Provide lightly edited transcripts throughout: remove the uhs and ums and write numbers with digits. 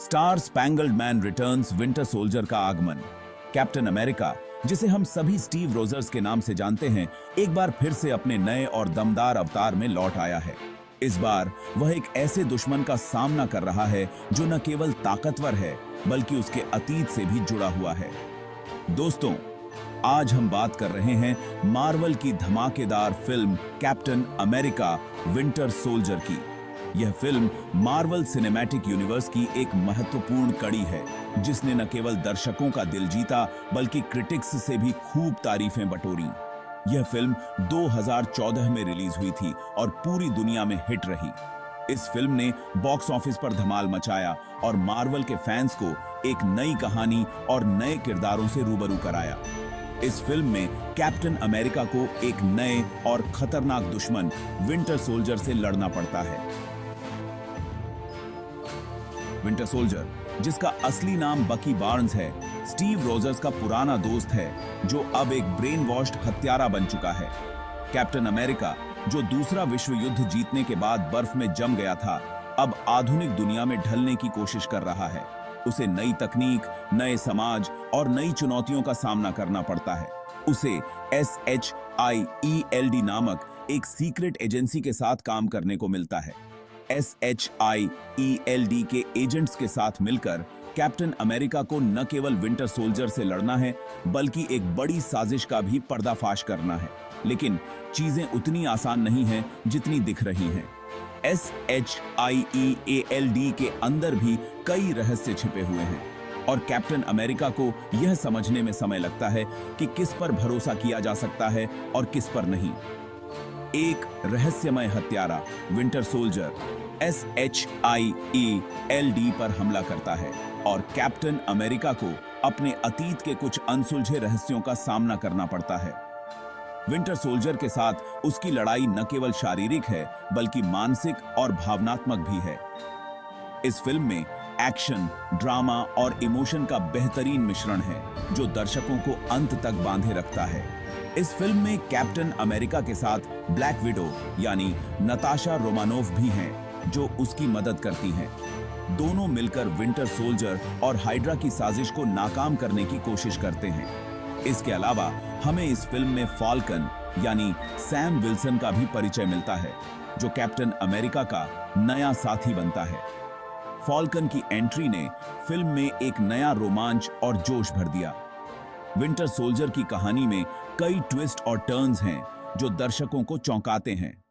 Star spangled man returns winter soldier का आगमन। Captain America, जिसे हम सभी स्टीव रोजर्स के नाम से जानते हैं, एक बार फिर से अपने नए और दमदार अवतार में लौट आया है। इस बार वह एक ऐसे दुश्मन का सामना कर रहा है जो न केवल ताकतवर है बल्कि उसके अतीत से भी जुड़ा हुआ है। दोस्तों, आज हम बात कर रहे हैं मार्वल की धमाकेदार film captain America winter soldier की। यह फिल्म मार्वल सिनेमैटिक यूनिवर्स की एक महत्वपूर्ण कड़ी है, जिसने न केवल दर्शकों का दिल जीता बल्कि क्रिटिक्स से भी खूब तारीफें बटोरी। यह फिल्म 2014 में रिलीज हुई थी और पूरी दुनिया में हिट रही। इस फिल्म ने बॉक्स ऑफिस पर धमाल मचाया और मार्वल के फैंस को एक नई कहानी और नए किरदारों से रूबरू कराया। इस फिल्म में कैप्टन अमेरिका को एक नए और खतरनाक दुश्मन विंटर सोल्जर से लड़ना पड़ता है। विंटर सोल्जर, जिसका असली नाम बकी बार्न्स है, स्टीव रोजर्स का पुराना दोस्त है जो अब एक ब्रेन वॉश्ड हत्यारा बन चुका है। कैप्टन अमेरिका, जो दूसरा विश्व युद्ध जीतने के बाद बर्फ में जम गया था, अब आधुनिक दुनिया में ढलने की कोशिश कर रहा है। उसे नई तकनीक, नए समाज और नई चुनौतियों का सामना करना पड़ता है। उसे SHIELD नामक एक सीक्रेट एजेंसी के साथ काम करने को मिलता है। SHIELD के एजेंट्स के साथ मिलकर कैप्टन अमेरिका को न केवल विंटर सोल्जर से लड़ना है बल्कि एक बड़ी साजिश का भी पर्दाफाश करना है। लेकिन चीजें उतनी आसान नहीं हैं जितनी दिख रही हैं। SHIELD के अंदर भी कई रहस्य छिपे हुए हैं और कैप्टन अमेरिका को यह समझने में समय लगता है कि किस पर भरोसा किया जा सकता है और किस पर नहीं। एक रहस्यमय हत्यारा विंटर सोल्जर SHIELD पर हमला करता है और कैप्टन अमेरिका को अपने अतीत के कुछ अनसुलझे रहस्यों का सामना करना पड़ता है। विंटर सोल्जर के साथ उसकी लड़ाई न केवल शारीरिक है बल्कि मानसिक और भावनात्मक भी है। इस फिल्म में एक्शन, ड्रामा और इमोशन का बेहतरीन मिश्रण है जो दर्शकों को अंत तक बांधे रखता है। इस फिल्म में कैप्टन अमेरिका के साथ ब्लैक विडो यानी नताशा रोमानोव भी हैं जो उसकी मदद करती हैं। दोनों मिलकर विंटर सोल्जर और हाइड्रा की साजिश को नाकाम करने की कोशिश करते हैं। इसके अलावा हमें इस फिल्म में फॉल्कन यानी सैम विल्सन का भी परिचय मिलता है, जो कैप्टन अमेरिका का नया साथी बनता है। फॉल्कन की एंट्री ने फिल्म में एक नया रोमांच और जोश भर दिया। विंटर सोल्जर की कहानी में कई ट्विस्ट और टर्न्स हैं जो दर्शकों को चौंकाते हैं।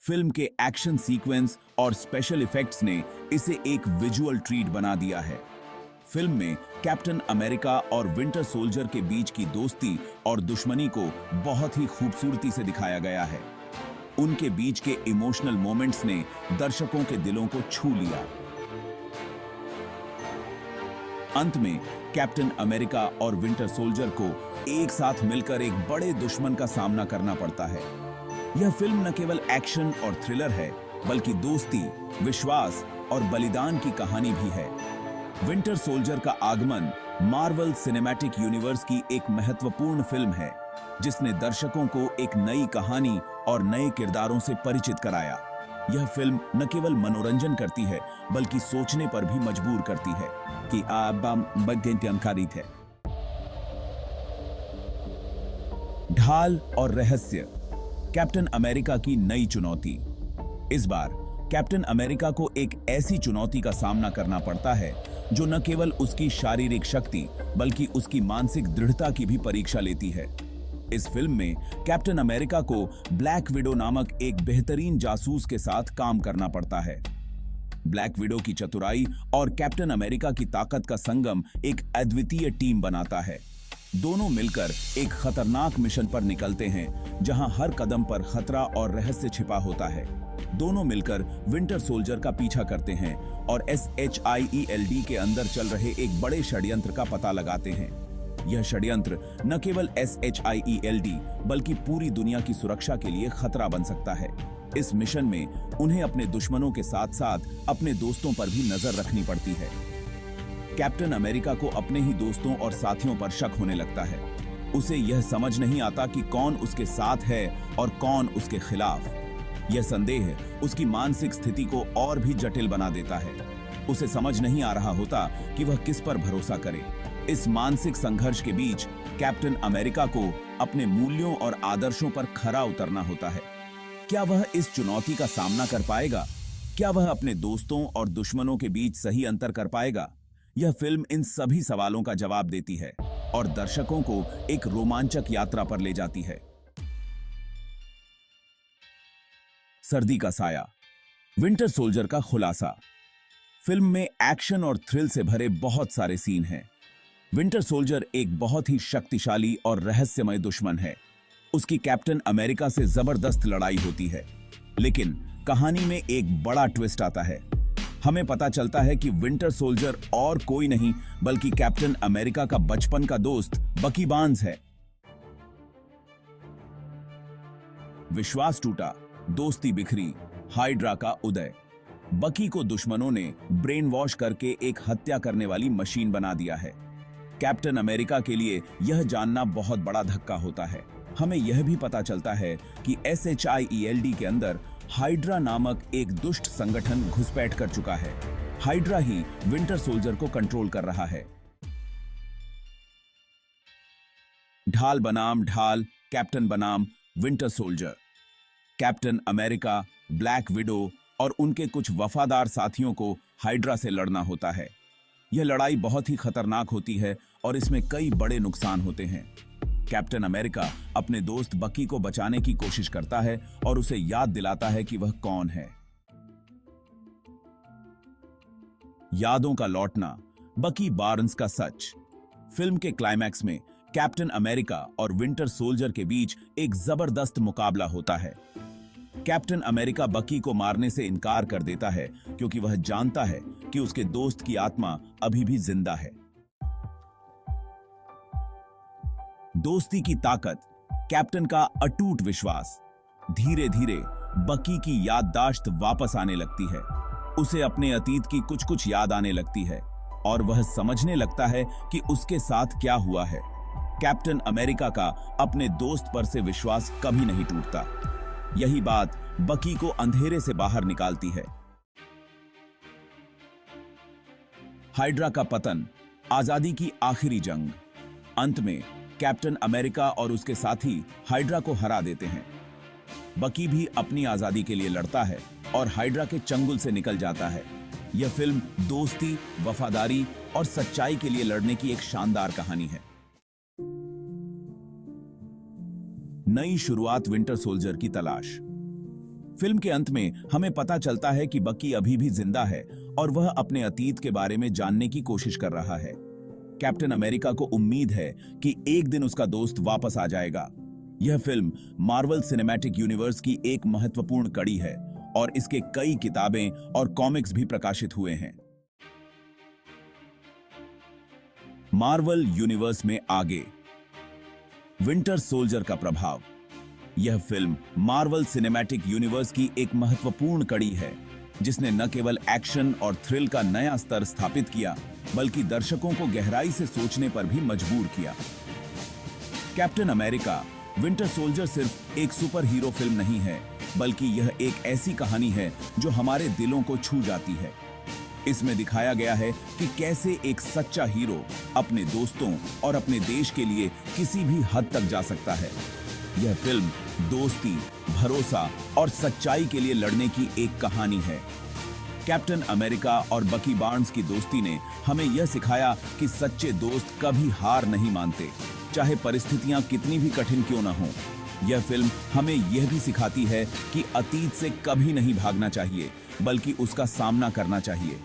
फिल्म के एक्शन सीक्वेंस और स्पेशल इफेक्ट्स ने इसे एक विजुअल ट्रीट बना दिया है। फिल्म में कैप्टन अमेरिका और विंटर सोल्जर के बीच की दोस्ती और दुश्मनी को बहुत ही खूबसूरती से दिखाया गया है। उनके बीच के इमोशनल मोमेंट्स ने दर्शकों के दिलों को छू लिया। अंत में कैप्टन अमेरिका और विंटर सोल्जर को एक साथ मिलकर एक बड़े दुश्मन का सामना करना पड़ता है। यह फिल्म न केवल एक्शन और थ्रिलर है बल्कि दोस्ती, विश्वास और बलिदान की कहानी भी है। विंटर सोल्जर का आगमन मार्वल सिनेमैटिक यूनिवर्स की एक महत्वपूर्ण फिल्म है जिसने दर्शकों को एक नई कहानी और नए किरदारों से परिचित कराया। यह फिल्म न केवल मनोरंजन करती है बल्कि सोचने पर भी मजबूर करती है कि थे। ढाल और रहस्य, कैप्टन अमेरिका की नई चुनौती। इस बार कैप्टन अमेरिका को एक ऐसी चुनौती का सामना करना पड़ता है जो न केवल उसकी शारीरिक शक्ति बल्कि उसकी मानसिक दृढ़ता की भी परीक्षा लेती है। इस फिल्म में कैप्टन अमेरिका को ब्लैक विडो नामक एक बेहतरीन जासूस के साथ काम करना पड़ता है। ब्लैक विडो की चतुराई और कैप्टन अमेरिका की ताकत का संगम एक अद्वितीय टीम बनाता है। दोनों मिलकर एक खतरनाक मिशन पर निकलते हैं जहां हर कदम पर खतरा और रहस्य छिपा होता है। दोनों मिलकर विंटर सोल्जर का पीछा करते हैं और SHIELD के अंदर चल रहे एक बड़े षड्यंत्र का पता लगाते हैं। यह षड्यंत्र न केवल SHIELD बल्कि पूरी दुनिया की सुरक्षा के लिए खतरा बन सकता है। इस मिशन में उन्हें अपने दुश्मनों के साथ साथ अपने दोस्तों पर भी नजर रखनी पड़ती है। कैप्टन अमेरिका को अपने ही दोस्तों और साथियों पर शक होने लगता है। उसे यह समझ नहीं आता कि कौन उसके साथ है और कौन उसके खिलाफ। यह संदेह उसकी मानसिक स्थिति को और भी जटिल बना देता है। उसे समझ नहीं आ रहा होता कि वह किस पर भरोसा करे। इस मानसिक संघर्ष के बीच कैप्टन अमेरिका को अपने मूल्यों और आदर्शों पर खरा उतरना होता है। क्या वह इस चुनौती का सामना कर पाएगा? क्या वह अपने दोस्तों और दुश्मनों के बीच सही अंतर कर पाएगा? यह फिल्म इन सभी सवालों का जवाब देती है और दर्शकों को एक रोमांचक यात्रा पर ले जाती है। सर्दी का साया, विंटर सोल्जर का खुलासा। फिल्म में एक्शन और थ्रिल से भरे बहुत सारे सीन हैं। विंटर सोल्जर एक बहुत ही शक्तिशाली और रहस्यमय दुश्मन है। उसकी कैप्टन अमेरिका से जबरदस्त लड़ाई होती है, लेकिन कहानी में एक बड़ा ट्विस्ट आता है। हमें पता चलता है कि विंटर सोल्जर और कोई नहीं बल्कि कैप्टन अमेरिका का बचपन का दोस्त बकी बार्न्स है। विश्वास टूटा, दोस्ती बिखरी, हाइड्रा का उदय। बकी को दुश्मनों ने ब्रेन वॉश करके एक हत्या करने वाली मशीन बना दिया है। कैप्टन अमेरिका के लिए यह जानना बहुत बड़ा धक्का होता है। हमें यह भी पता चलता है कि SHIELD के अंदर हाइड्रा नामक एक दुष्ट संगठन घुसपैठ कर चुका है। हाइड्रा ही विंटर सोल्जर को कंट्रोल कर रहा है। ढाल बनाम ढाल, कैप्टन बनाम winter soldier. Captain America, black window और उनके कुछ वफादार साथियों को हाइड्रा से लड़ना होता है। यह लड़ाई बहुत ही खतरनाक होती है और इसमें कई बड़े नुकसान होते हैं। कैप्टन अमेरिका अपने दोस्त बकी को बचाने की कोशिश करता है और उसे याद दिलाता है कि वह कौन है। यादों का लौटना, बकी बार्न्स का सच। फिल्म के क्लाइमैक्स में कैप्टन अमेरिका और विंटर सोल्जर के बीच एक जबरदस्त मुकाबला होता है। कैप्टन अमेरिका बकी को मारने से इनकार कर देता है क्योंकि वह जानता है कि उसके दोस्त की आत्मा अभी भी जिंदा है। दोस्ती की ताकत, कैप्टन का अटूट विश्वास। धीरे धीरे बकी की याददाश्त वापस आने लगती है। उसे अपने अतीत की कुछ कुछ याद आने लगती है और वह समझने लगता है कि उसके साथ क्या हुआ है। कैप्टन अमेरिका का अपने दोस्त पर से विश्वास कभी नहीं टूटता। यही बात बकी को अंधेरे से बाहर निकालती है। हाइड्रा का पतन, आजादी की आखिरी जंग। अंत में कैप्टन अमेरिका और उसके साथी हाइड्रा को हरा देते हैं। बकी भी अपनी आजादी के लिए लड़ता है और हाइड्रा के चंगुल से निकल जाता है। यह फिल्म दोस्ती, वफादारी और सच्चाई के लिए लड़ने की एक शानदार कहानी है। नई शुरुआत, विंटर सोल्जर की तलाश। फिल्म के अंत में हमें पता चलता है कि बकी अभी भी जिंदा है और वह अपने अतीत के बारे में जानने की कोशिश कर रहा है। कैप्टन अमेरिका को उम्मीद है कि एक दिन उसका दोस्त वापस आ जाएगा। यह फिल्म मार्वल सिनेमैटिक यूनिवर्स की एक महत्वपूर्ण कड़ी है और इसके कई किताबें और कॉमिक्स भी प्रकाशित हुए हैं। मार्वल यूनिवर्स में आगे, विंटर सोल्जर का प्रभाव। यह फिल्म मार्वल सिनेमैटिक यूनिवर्स की एक महत्वपूर्ण कड़ी है जिसने न केवल एक्शन और थ्रिल का नया स्तर स्थापित किया बल्कि दर्शकों को गहराई से सोचने पर भी मजबूर किया। कैप्टन अमेरिका, विंटर सोल्जर सिर्फ एक सुपर हीरो फिल्म नहीं है बल्कि यह एक ऐसी कहानी है जो हमारे दिलों को छू जाती है। इसमें दिखाया गया है कि कैसे एक सच्चा हीरो अपने दोस्तों और अपने देश के लिए किसी भी हद तक जा सकता है। यह फिल्म दोस्ती, भरोसा और सच्चाई के लिए लड़ने की एक कहानी है। कैप्टन अमेरिका और बकी बार्न्स की दोस्ती ने हमें यह सिखाया कि सच्चे दोस्त कभी हार नहीं मानते, चाहे परिस्थितियां कितनी भी कठिन क्यों न हों। यह फिल्म हमें यह भी सिखाती है कि अतीत से कभी नहीं भागना चाहिए बल्कि उसका सामना करना चाहिए।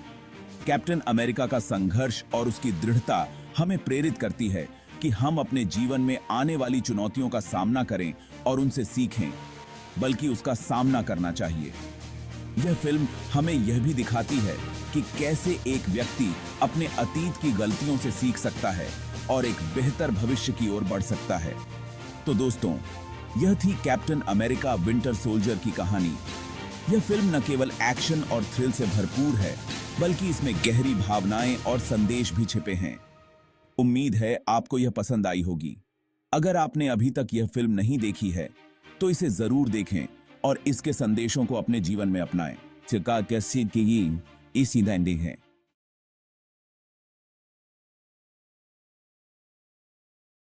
कैप्टन अमेरिका का संघर्ष और उसकी दृढ़ता हमें प्रेरित करती है कि हम अपने जीवन में आने वाली चुनौतियों का सामना करें और उनसे सीखें, बल्कि उसका सामना करना चाहिए। यह फिल्म हमें यह भी दिखाती है कि कैसे एक व्यक्ति अपने अतीत की गलतियों से सीख सकता है और एक बेहतर भविष्य की ओर बढ़ सकता है। तो दोस्तों, यह थी कैप्टन अमेरिका विंटर सोल्जर की कहानी। यह फिल्म न केवल एक्शन और थ्रिल से भरपूर है बल्कि इसमें गहरी भावनाएं और संदेश भी छिपे हैं। उम्मीद है आपको यह पसंद आई होगी। अगर आपने अभी तक यह फिल्म नहीं देखी है तो इसे जरूर देखें और इसके संदेशों को अपने जीवन में अपनाएं। चिका कैसी की इसी दैंडी है।